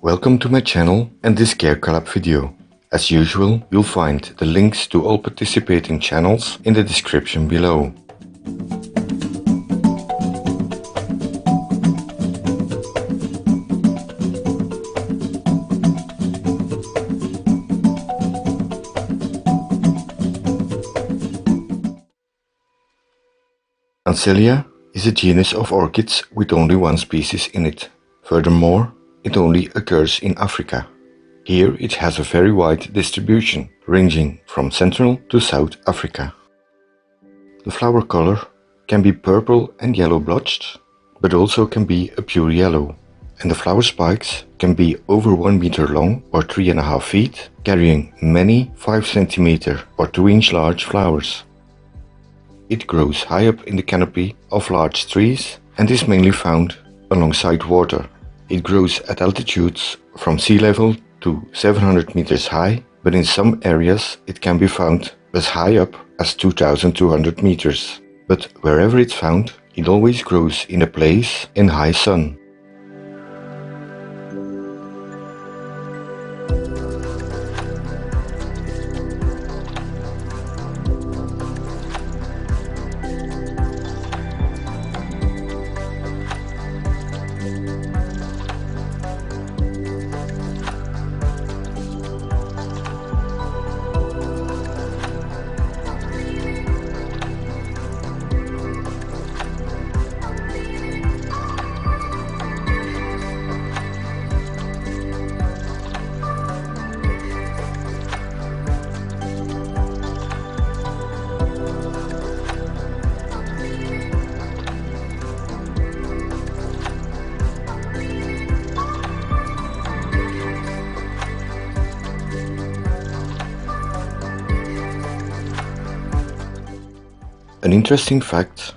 Welcome to my channel and this CareCollab video. As usual, you'll find the links to all participating channels in the description below. Ansellia is a genus of orchids with only one species in it. Furthermore, it only occurs in Africa. Here it has a very wide distribution, ranging from Central to South Africa. The flower color can be purple and yellow blotched, but also can be a pure yellow. And the flower spikes can be over 1 meter long or 3.5 feet, carrying many 5 cm or 2 inch large flowers. It grows high up in the canopy of large trees and is mainly found alongside water. It grows at altitudes from sea level to 700 meters high, but in some areas it can be found as high up as 2200 meters. But wherever it's found, it always grows in a place in high sun. An interesting fact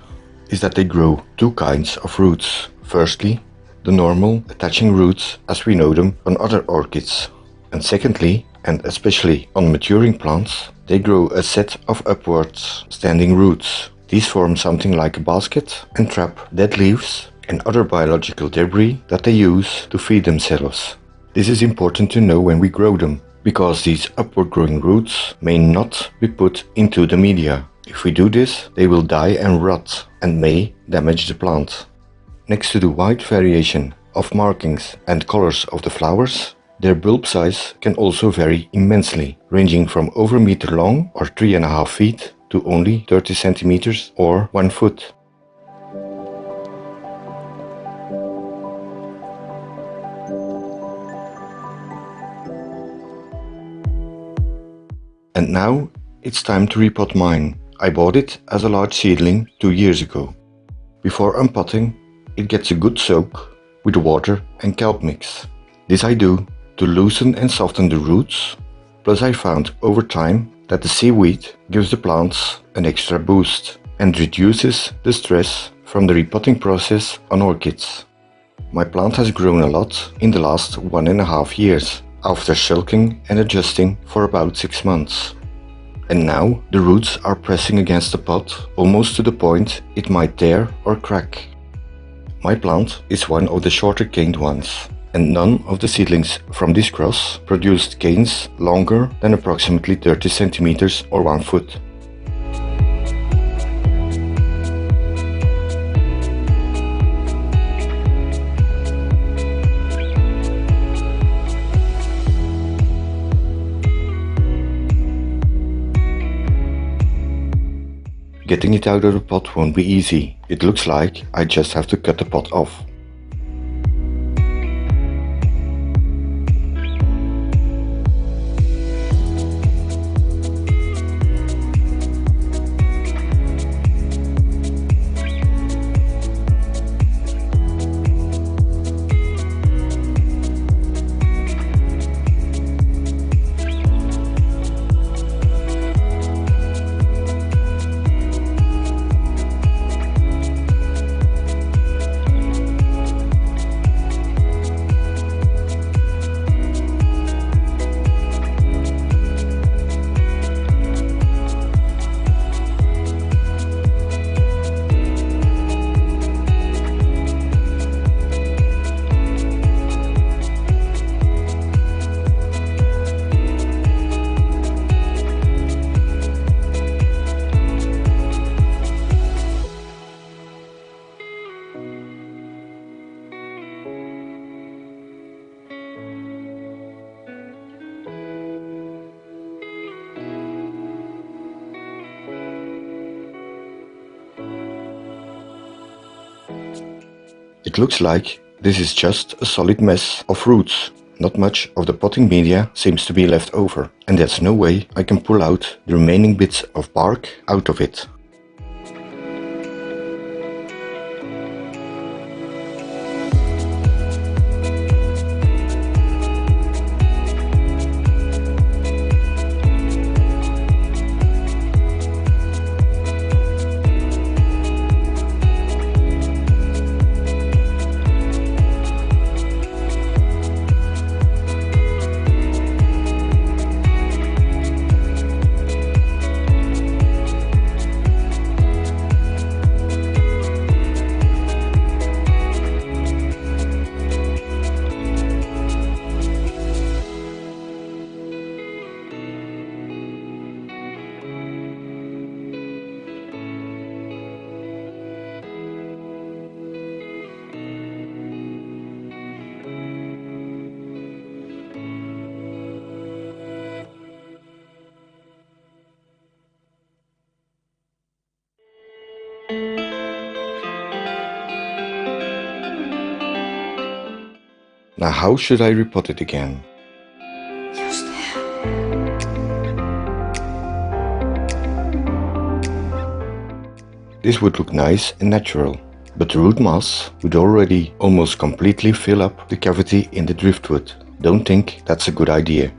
is that they grow two kinds of roots. Firstly, the normal attaching roots as we know them on other orchids. And secondly, and especially on maturing plants, they grow a set of upwards standing roots. These form something like a basket and trap dead leaves and other biological debris that they use to feed themselves. This is important to know when we grow them, because these upward growing roots may not be put into the media. If we do this, they will die and rot and may damage the plant. Next to the wide variation of markings and colors of the flowers, their bulb size can also vary immensely, ranging from over a meter long or 3.5 feet to only 30 centimeters or 1 foot. And now it's time to repot mine. I bought it as a large seedling 2 years ago. Before unpotting, it gets a good soak with water and kelp mix. This I do to loosen and soften the roots, plus I found over time that the seaweed gives the plants an extra boost and reduces the stress from the repotting process on orchids. My plant has grown a lot in the last 1.5 years, after sulking and adjusting for about 6 months. And now the roots are pressing against the pot almost to the point it might tear or crack. My plant is one of the shorter caned ones, and none of the seedlings from this cross produced canes longer than approximately 30 centimeters or 1 foot. Getting it out of the pot won't be easy. It looks like I just have to cut the pot off. It looks like this is just a solid mess of roots. Not much of the potting media seems to be left over, and there's no way I can pull out the remaining bits of bark out of it. Now how should I repot it again? This would look nice and natural, but the root mass would already almost completely fill up the cavity in the driftwood. Don't think that's a good idea.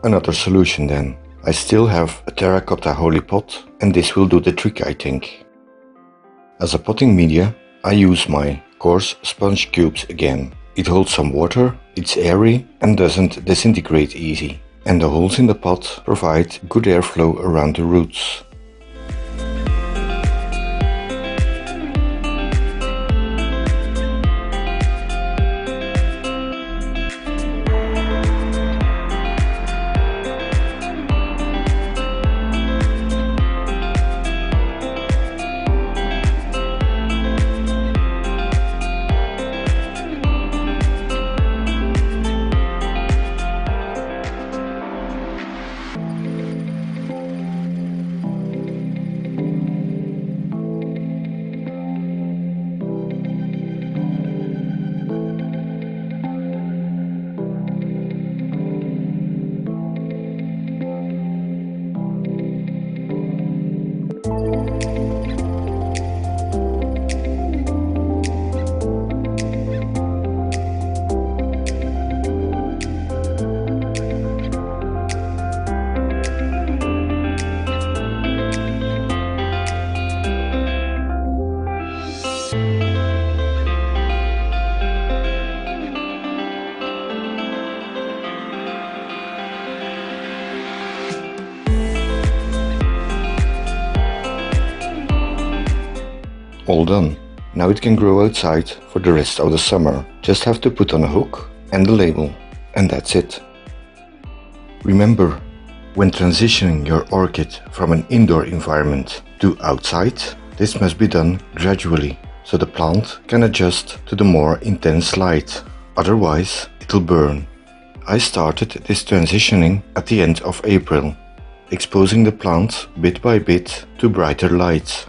Another solution then. I still have a terracotta holy pot, and this will do the trick, I think. As a potting media, I use my coarse sponge cubes again. It holds some water, it's airy and doesn't disintegrate easy. And the holes in the pot provide good airflow around the roots. All done. Now it can grow outside for the rest of the summer. Just have to put on a hook and a label, and that's it. Remember, when transitioning your orchid from an indoor environment to outside, this must be done gradually, so the plant can adjust to the more intense light. Otherwise, it'll burn. I started this transitioning at the end of April, exposing the plant bit by bit to brighter light.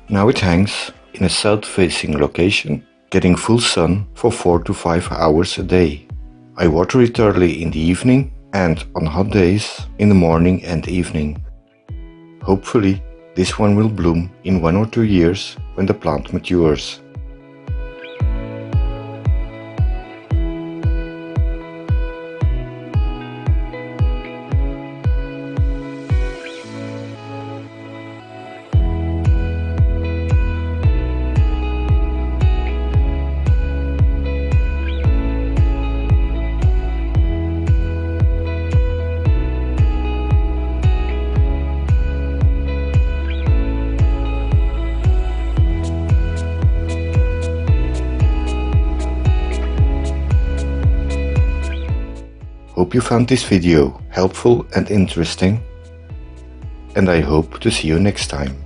Now it hangs in a south-facing location, getting full sun for 4 to 5 hours a day. I water it early in the evening and on hot days in the morning and evening. Hopefully, this one will bloom in 1 or 2 years when the plant matures. Hope you found this video helpful and interesting, and I hope to see you next time.